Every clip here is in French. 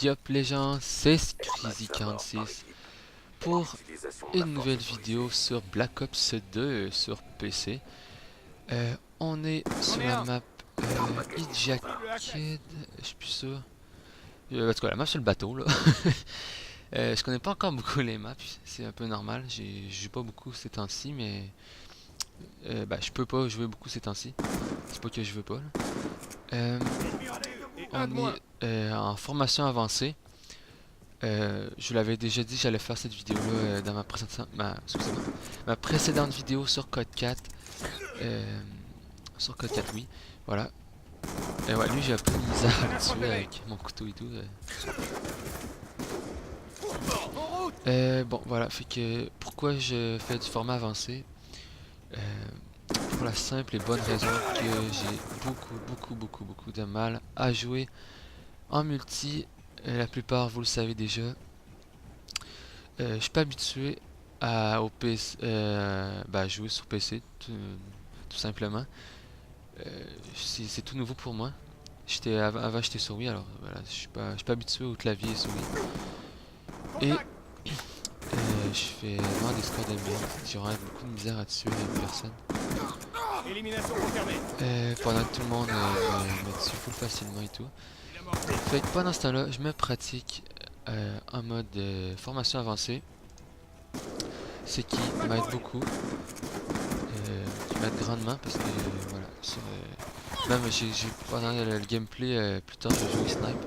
Yup les gens, c'est Crazy46 pour une nouvelle vidéo sur Black Ops 2 sur PC. On est sur la map Ejacked, je suis plus sûr. En tout cas, la map sur le bateau là. Je connais pas encore beaucoup les maps, c'est un peu normal. Je joue pas beaucoup ces temps-ci, mais je peux pas jouer beaucoup ces temps-ci. C'est pas que je veux pas. On est en formation avancée. Je l'avais déjà dit, j'allais faire cette vidéo-là dans ma précédente vidéo sur Code 4. Sur Code 4, oui. Voilà. Ouais, lui, j'ai un peu de misère à le tuer avec mon couteau et tout. Bon, voilà. Fait que pourquoi je fais du format avancé? Pour la simple et bonne raison que j'ai beaucoup de mal à jouer en multi. La plupart, vous le savez déjà. Je suis pas habitué au PC, jouer sur PC, tout simplement. C'est tout nouveau pour moi. Avant j'étais sur Wii, alors voilà, je suis pas habitué au clavier sur Wii. Et je fais vraiment des scores de merde. J'ai vraiment beaucoup de misère à tuer une personne. Pendant que tout le monde me tue full facilement et tout. Fait que pendant ce temps-là, je me pratique en mode formation avancée. C'est qui m'aide beaucoup. Qui m'aide grandement parce que voilà. Même pendant le gameplay, plus tard je joue snipe.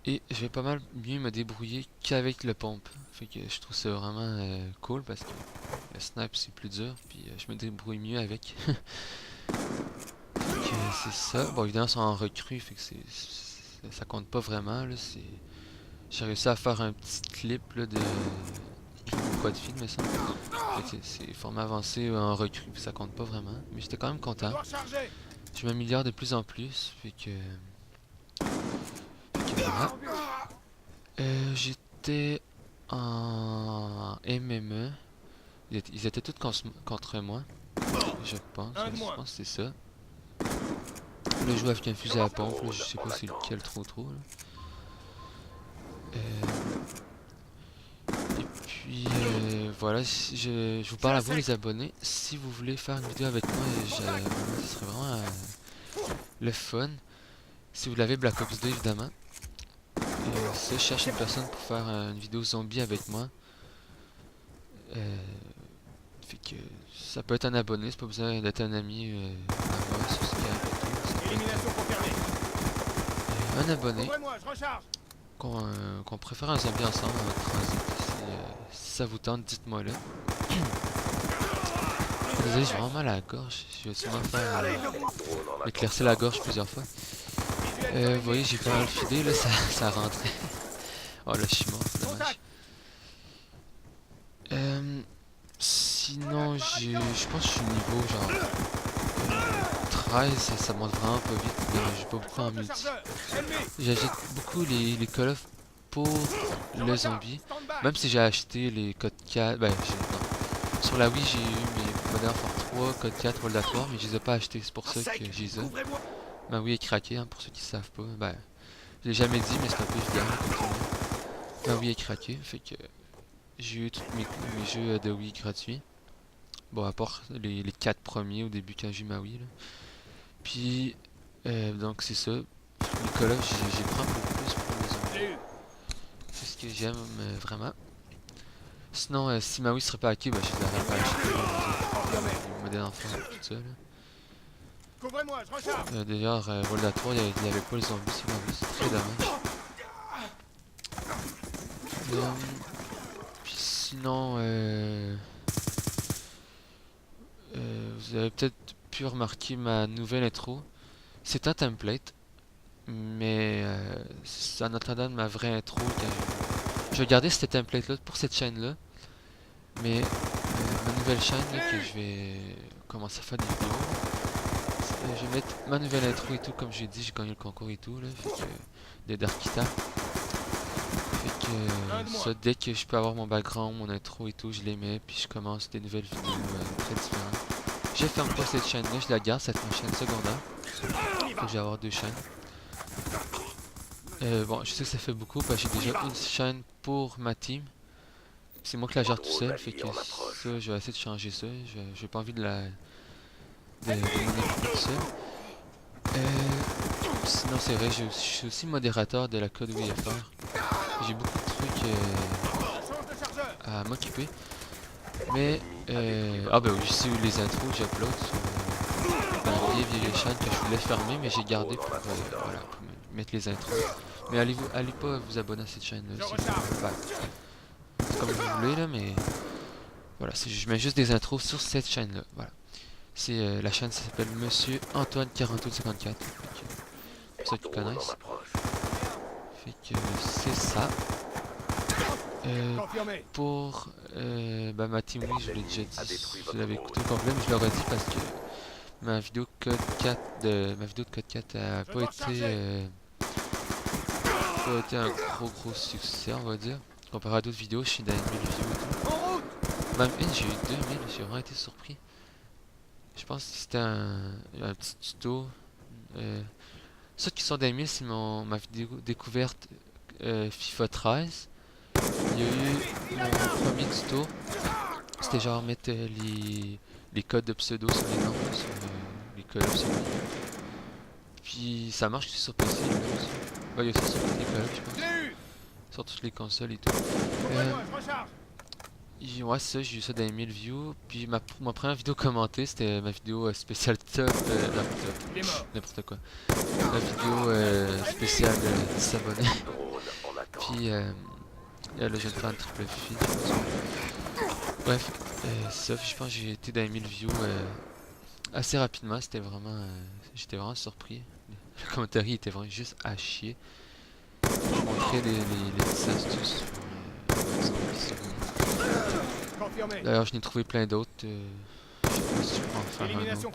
Et je vais pas mal mieux me débrouiller qu'avec le pompe. Fait que je trouve ça vraiment cool parce que le snipe c'est plus dur. Puis je me débrouille mieux avec. C'est ça. Bon, évidemment, c'est en recrue, fait que ça compte pas vraiment. J'ai réussi à faire un petit clip là, de quoi de film, mais ça. C'est format avancé en recrue, ça compte pas vraiment. Mais j'étais quand même content. Je m'améliore de plus en plus, fait que voilà. J'étais en MME. Ils étaient tous contre moi. Je pense que c'est ça. Là, je joue avec un fusil à pompe, là, je sais pas c'est lequel trop. Là. Et puis voilà, je vous parle à vous les abonnés. Si vous voulez faire une vidéo avec moi, ce serait vraiment le fun. Si vous l'avez, Black Ops 2 évidemment. Si je cherche une personne pour faire une vidéo zombie avec moi. Fait que ça peut être un abonné, c'est pas besoin d'être un ami sur Skype. Un abonné qu'on préfère un zombie ensemble en transit. Si ça vous tente, dites-moi là. Désolé, j'ai vraiment mal à la gorge. Je vais sûrement faire éclaircir la gorge plusieurs fois. Vous voyez, j'ai pas mal filé, là, ça rentrait. Oh là, je suis mort, c'est dommage. Sinon, je pense que je suis niveau genre 13, ça monte vraiment pas vite. Je joue pas beaucoup en multi. J'achète beaucoup les Call of pour le zombie. Même si j'ai acheté les codes 4, non. Sur la Wii, j'ai eu mes Modern Warfare 3, code 4, World mais je les ai pas achetés, c'est pour ça que j'ai ça. Ma Wii est craquée, hein, pour ceux qui savent pas. Je l'ai jamais dit, mais c'est un peu évident. Ma Wii est craquée, fait que j'ai eu tous mes jeux de Wii gratuits. Bon, à part les 4 premiers au début quand j'ai eu ma Wii. Là. Puis, donc c'est ça. Nicolas, j'y prends beaucoup plus pour les zombies. C'est ce que j'aime vraiment. Sinon, si ma Wii serait pas hackée, je l'aurais pas acheté. Les modèles enfants, tout ça. D'ailleurs, World at War, il n'y avait pas les zombies sur ma Wii, c'est très dommage. Puis sinon, vous avez peut-être pu remarquer ma nouvelle intro. C'est un template, mais en attendant de ma vraie intro, je vais garder cette template là pour cette chaîne là. Mais ma nouvelle chaîne là, que je vais commencer à faire des vidéos, je vais mettre ma nouvelle intro et tout, comme j'ai dit, j'ai gagné le concours et tout là, de Darkita. Fait que ça, dès que je peux avoir mon background, mon intro et tout, je les mets, puis je commence des nouvelles vidéos très différentes. Je ferme pas cette chaîne là, je la garde, c'est ma chaîne secondaire. Faut que j'ai avoir deux chaînes. Bon, je sais que ça fait beaucoup parce que j'ai déjà une chaîne pour ma team. C'est moi qui la gère tout seul, fait que ça, je vais essayer de changer ça. J'ai pas envie de m'en occuper tout seul. Sinon, c'est vrai, je suis aussi modérateur de la code WFR. J'ai beaucoup de trucs à m'occuper. Mais, ah ben oui, je sais les intros que j'upload sur ma vieille chaîne que je voulais fermer, mais j'ai gardé pour, voilà, pour mettre les intros. Mais allez pas vous abonner à cette chaîne-là, c'est comme vous voulez là, mais voilà, je mets juste des intros sur cette chaîne-là, voilà. C'est la chaîne s'appelle Monsieur Antoine 4854, pour ceux qui connaissent. Fait que c'est ça. Pour ma team, oui, je l'ai déjà dit, je l'avais écouté au complet, mais je l'aurais dit parce que ma vidéo de code 4 a pas été un gros succès, on va dire. Comparé à d'autres vidéos, je suis dans 1000 views et tout. Même une, j'ai eu 2000, j'ai vraiment été surpris. Je pense que c'était un petit tuto. Ceux qui sont dans 1000, c'est ma vidéo découverte FIFA 13. Il y a eu mon premier tuto. C'était genre mettre les codes de pseudo sur les noms, sur les codes pseudo. Puis ça marche aussi sur PC là aussi. Bah, il y a ça sur toutes les codes, je pense. Sur toutes les consoles et tout. Ouais, c'est ça, j'ai eu ça dans les 1000 views. Puis ma première vidéo commentée, c'était ma vidéo spéciale top. N'importe quoi. La vidéo spéciale 10 abonnés. Puis là, je viens de faire un triple feed. Bref, ça, je pense que j'ai été dans les 1000 views assez rapidement. C'était vraiment. J'étais vraiment surpris. Le commentaire était vraiment juste à chier. Je montrais les petites astuces sur d'ailleurs, je n'ai trouvé plein d'autres. Je sais pas si je peux en faire un autre.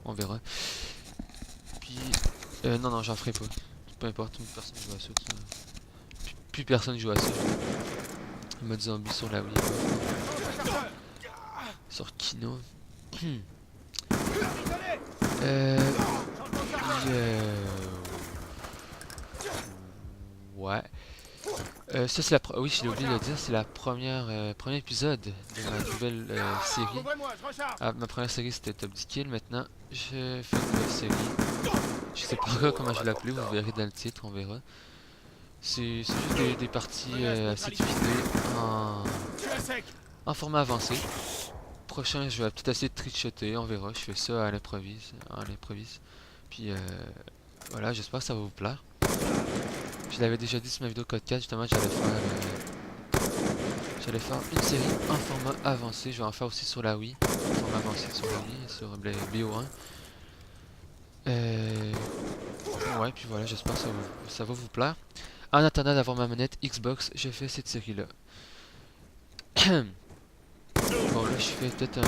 On verra. Puis, non, j'en ferai pas. Peu importe, personne joue à ça. Plus personne joue à ça. Mode zombie sur la Wii. Sur Kino. Ouais. Ça c'est oui, j'ai oublié de le dire, c'est la premier épisode de ma nouvelle série. Ma première série c'était Top 10 Kills, maintenant je fais une nouvelle série. Je sais pas encore comment je vais l'appeler, vous verrez dans le titre, on verra. C'est juste des parties assez divisées en format avancé. Prochain, je vais peut-être essayer de trichoter, on verra, je fais ça à l'improvise, Puis voilà, j'espère que ça va vous plaire. Je l'avais déjà dit sur ma vidéo code 4, justement, j'allais faire une série en format avancé. Je vais en faire aussi sur la Wii, en format avancé sur la Wii, sur le BO1. Ouais, puis voilà, j'espère que ça va vous plaire. En attendant d'avoir ma manette Xbox, je fais cette série-là. Bon, là, je fais peut-être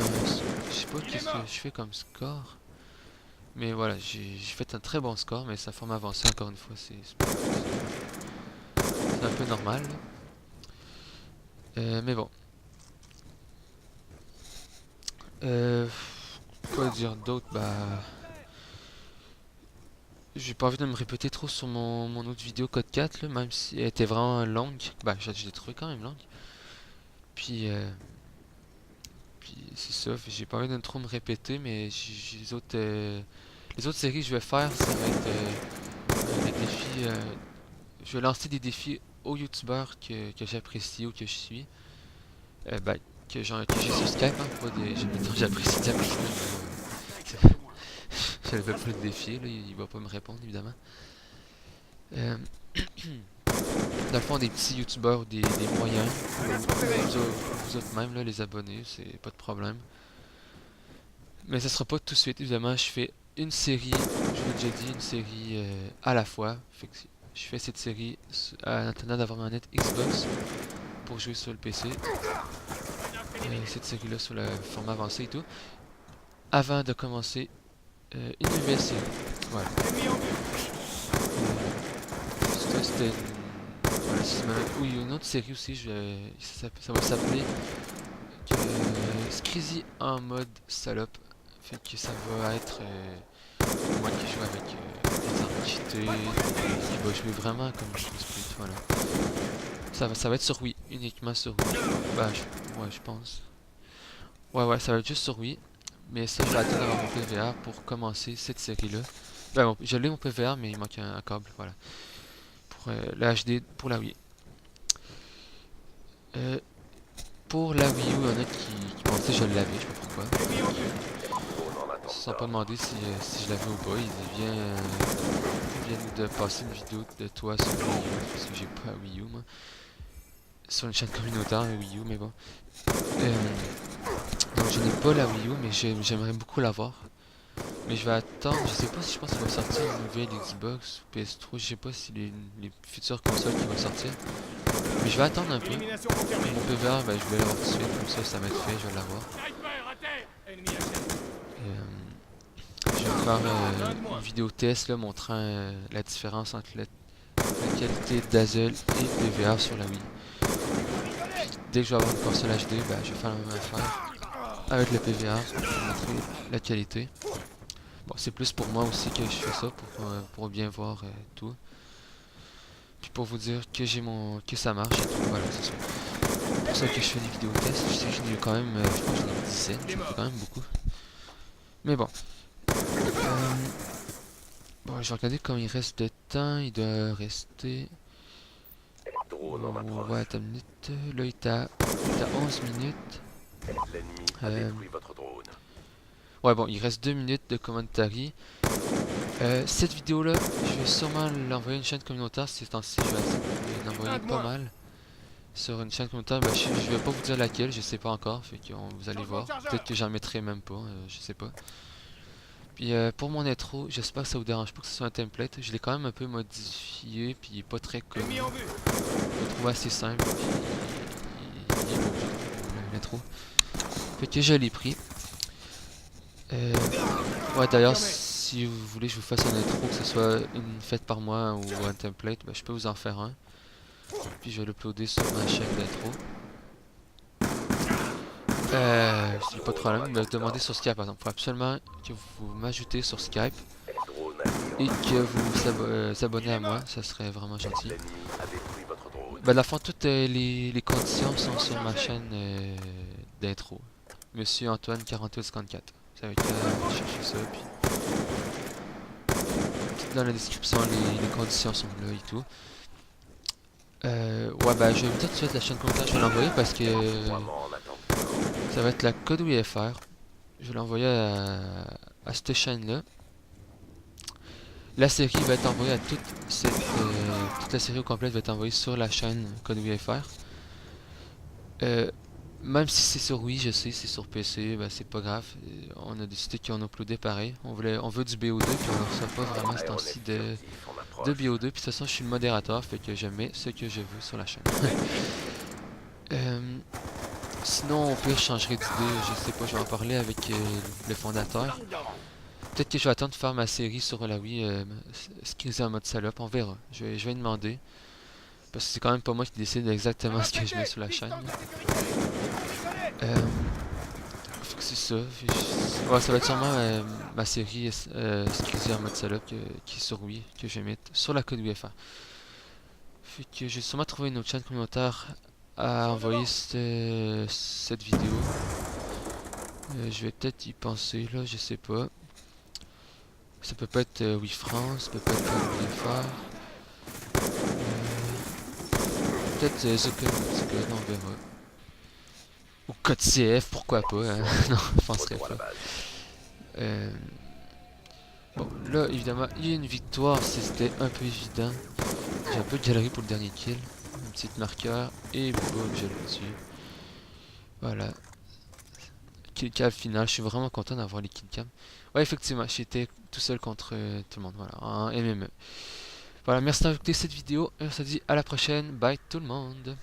je sais pas qu'est-ce que je fais comme score. Mais voilà, j'ai fait un très bon score, mais c'est un format avancé, encore une fois, c'est un peu normal. Mais bon. Quoi dire d'autre? Bah... J'ai pas envie de me répéter trop sur mon autre vidéo code 4, là, même si elle était vraiment longue. Bah, je l'ai trouvé quand même longue. Puis c'est ça, j'ai pas envie de trop me répéter, mais les autres séries que je vais faire, ça va être des défis. Je vais lancer des défis aux youtubeurs que j'apprécie ou que je suis. Ben, que j'ai sur Skype, hein, pas des. J'apprécie la personne. Je le fais pas le défier, là, il va pas me répondre évidemment. Dans le fond, des petits youtubeurs ou des moyens, vous autres même, là, les abonnés, c'est pas de problème. Mais ça sera pas tout de suite, évidemment. Je fais une série, je l'ai déjà dit, une série à la fois. Fait que je fais cette série en attendant d'avoir ma manette Xbox pour jouer sur le PC. Cette série-là sur le format avancé et tout. Avant de commencer une nouvelle série. Voilà. Ça, c'était voilà, oui, une autre série aussi, ça va s'appeler Squeezie en mode salope. Fait que ça va être moi qui joue avec des armes. cheater, qui va jouer vraiment comme je l'explique, voilà. Ça va être sur Wii, uniquement sur Wii. Bah, ouais, je pense. Ouais, ça va être juste sur Wii. Mais ça, je vais attendre d'avoir mon PVR pour commencer cette série-là. Ben, je l'ai mon PVR, mais il manque un câble, voilà. Pour la HD, pour la Wii. Pour la Wii U, il y en a qui pensaient que je l'avais, je sais pas pourquoi. Ils se sont pas demandé si je l'avais ou pas. Ils viennent de passer une vidéo de toi sur Wii U, parce que j'ai pas Wii U, moi. Sur une chaîne communautaire Wii U, mais bon. Donc je n'ai pas la Wii U, mais j'aimerais beaucoup l'avoir. Mais je vais attendre, je sais pas si je pense qu'il va sortir une nouvelle Xbox ou PS3, je sais pas si les futures consoles qui vont sortir. Mais je vais attendre un peu. Mon PVR, ben, je vais l'avoir tout de suite, comme ça va être fait, je vais l'avoir. Je vais faire une vidéo test là, montrant la différence entre la qualité d'Azel et PVR sur la Wii. Puis, dès que je vais avoir une console HD, ben, je vais faire la même affaire avec le PVR pour montrer la qualité. Bon, c'est plus pour moi aussi que je fais ça, pour bien voir tout. Puis pour vous dire que que ça marche et tout, voilà, c'est ça. C'est pour ça que je fais des vidéos tests. Je sais que j'en ai quand même, je pense que j'en ai une dizaine, ça fait quand même beaucoup. Mais bon. Bon, je vais regarder combien il reste de temps. Il doit rester... Ouais, attends une minute. Là, il est à 11 minutes. Ouais, bon, il reste 2 minutes de commentary. Cette vidéo-là, je vais sûrement l'envoyer à une chaîne communautaire ces temps-ci. Je vais l'envoyer pas mal sur une chaîne communautaire. Ben, je vais pas vous dire laquelle, je sais pas encore. Fait que vous allez voir. Peut-être que j'en mettrai même pas, je sais pas. Puis pour mon intro, j'espère que ça vous dérange pas que ce soit un template. Je l'ai quand même un peu modifié, puis il est pas très connu. Je le trouve assez simple, puis il est beau, l'intro. Fait que je l'ai pris. Ouais, d'ailleurs, si vous voulez que je vous fasse un intro, que ce soit une faite par moi ou un template, ben, je peux vous en faire un. Puis je vais l'uploader sur ma chaîne d'intro. J'ai pas de problème, me demander sur Skype par exemple. Il faut absolument que vous m'ajoutez sur Skype et que vous vous abonnez à moi, ça serait vraiment gentil. Ben, à la fin, toutes les conditions sont sur ma chaîne d'intro. Monsieur Antoine 4854. Vous avez qu'à chercher ça, puis dans la description, les conditions sont là et tout. Ouais, bah je vais vous dire tout de suite la chaîne commentaire, je vais l'envoyer parce que ça va être la code UFR. Je vais l'envoyer à cette chaîne-là. La série va être envoyée à toute la série au complet va être envoyée sur la chaîne code UFR. Même si c'est sur Wii, je sais, c'est sur PC, ben c'est pas grave. On a décidé qu'on uploadait pareil. On veut du BO2, puis on ne reçoit pas vraiment ce temps-ci de BO2. Puis de toute façon, je suis le modérateur, fait que je mets ce que je veux sur la chaîne. Sinon, au pire, je changerai d'idée, je sais pas, je vais en parler avec le fondateur. Peut-être que je vais attendre de faire ma série sur la Wii, Skrizzy en mode salope, on verra. Je vais lui demander. Parce que c'est quand même pas moi qui décide exactement ce que je mets sur la chaîne. C'est ça. Ouais, ça va être sûrement ma série Skrizzy en mode salope qui est sur Wii, que je vais mettre sur la code UFR. Fait que j'ai sûrement trouvé une autre chaîne communautaire à envoyer cette vidéo. Je vais peut-être y penser là, je sais pas. Ça peut pas être Wii France, ça peut pas être Wii FR. Peut-être Zocode, on verra. Ou Code CF, pourquoi pas, hein? Non, je penserais pas. Bon, là, évidemment, il y a une victoire, c'était un peu évident. J'ai un peu de galerie pour le dernier kill. Un petit marqueur, et boum, je le tue. Voilà. Kill cam final, je suis vraiment content d'avoir les kill cam. Ouais, effectivement, j'étais tout seul contre tout le monde, voilà, en MME. Voilà, merci d'avoir écouté cette vidéo, et on se dit à la prochaine, bye tout le monde.